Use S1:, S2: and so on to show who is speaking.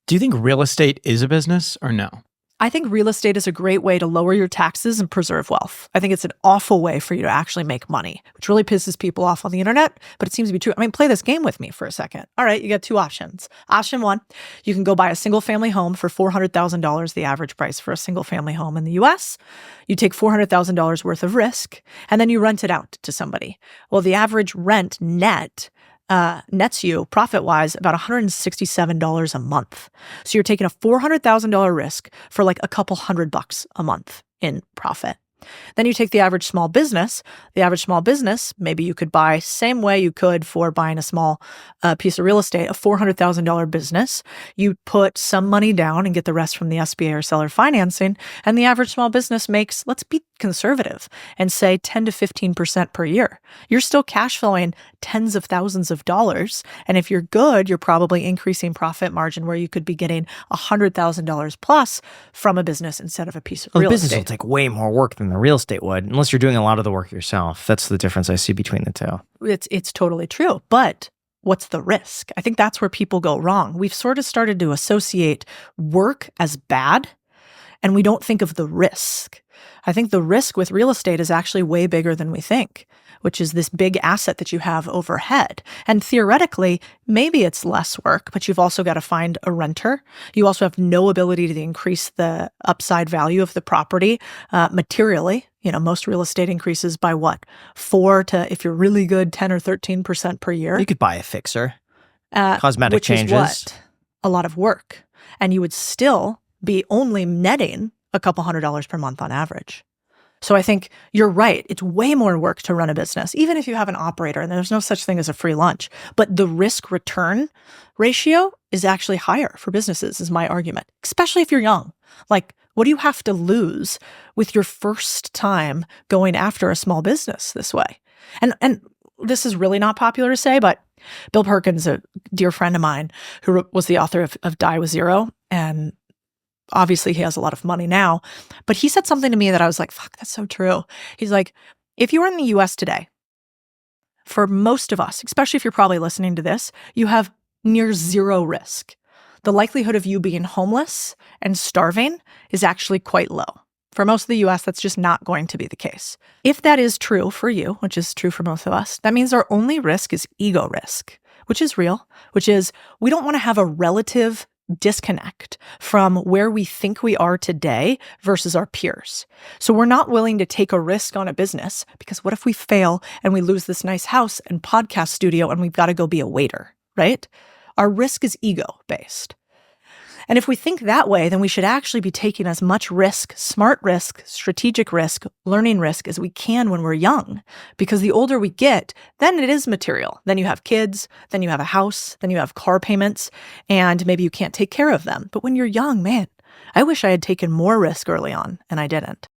S1: Do you think real estate is a business or no?
S2: I think real estate is a great way to lower your taxes and preserve wealth. I think it's an awful way for you to actually make money, which really pisses people off on the internet, but it seems to be true. I mean, play this game with me for a second. All right, you get two options. Option one, you can go buy a single family home for $400,000, the average price for a single family home in the US. You take $400,000 worth of risk, and then you rent it out to somebody. Well, the average rent nets you profit-wise about $167 a month. So you're taking a $400,000 risk for like a couple $100 a month in profit. Then you take the average small business. The average small business, maybe you could buy same way you could for buying a small piece of real estate, a $400,000 business. You put some money down and get the rest from the SBA or seller financing. And the average small business makes, let's be conservative and say 10 to 15% per year. You're still cash flowing tens of thousands of dollars. And if you're good, you're probably increasing profit margin where you could be getting $100,000 plus from a business instead of a piece of real estate.
S3: The business will take way more work than the real estate would, unless you're doing a lot of the work yourself. That's the difference I see between the two.
S2: It's totally true. But what's the risk? I think that's where people go wrong. We've sort of started to associate work as bad, and we don't think of the risk. I think the risk with real estate is actually way bigger than we think, which is this big asset that you have overhead. And theoretically, maybe it's less work, but you've also got to find a renter. You also have no ability to increase the upside value of the property materially. You know, most real estate increases by what? 4 to, if you're really good, 10 or 13% per year.
S3: You could buy a fixer. Cosmetic changes.
S2: Which is what? A lot of work. And you would still be only netting a couple $100 per month on average. So I think you're right. It's way more work to run a business, even if you have an operator, and there's no such thing as a free lunch. But the risk-return ratio is actually higher for businesses, is my argument, especially if you're young. Like, what do you have to lose with your first time going after a small business this way? And this is really not popular to say, but Bill Perkins, a dear friend of mine, who was the author of Die with Zero, and obviously he has a lot of money now, but he said something to me that I was like, fuck, that's so true. He's like, if you were in the US today, for most of us, especially if you're probably listening to this, you have near zero risk. The likelihood of you being homeless and starving is actually quite low. For most of the US, that's just not going to be the case. If that is true for you, which is true for most of us, that means our only risk is ego risk, which is real, which is we don't want to have a relative disconnect from where we think we are today versus our peers. So we're not willing to take a risk on a business because what if we fail and we lose this nice house and podcast studio and we've got to go be a waiter, right? Our risk is ego-based. And if we think that way, then we should actually be taking as much risk, smart risk, strategic risk, learning risk as we can when we're young. Because the older we get, then it is material. Then you have kids, then you have a house, then you have car payments, and maybe you can't take care of them. But when you're young, man, I wish I had taken more risk early on, and I didn't.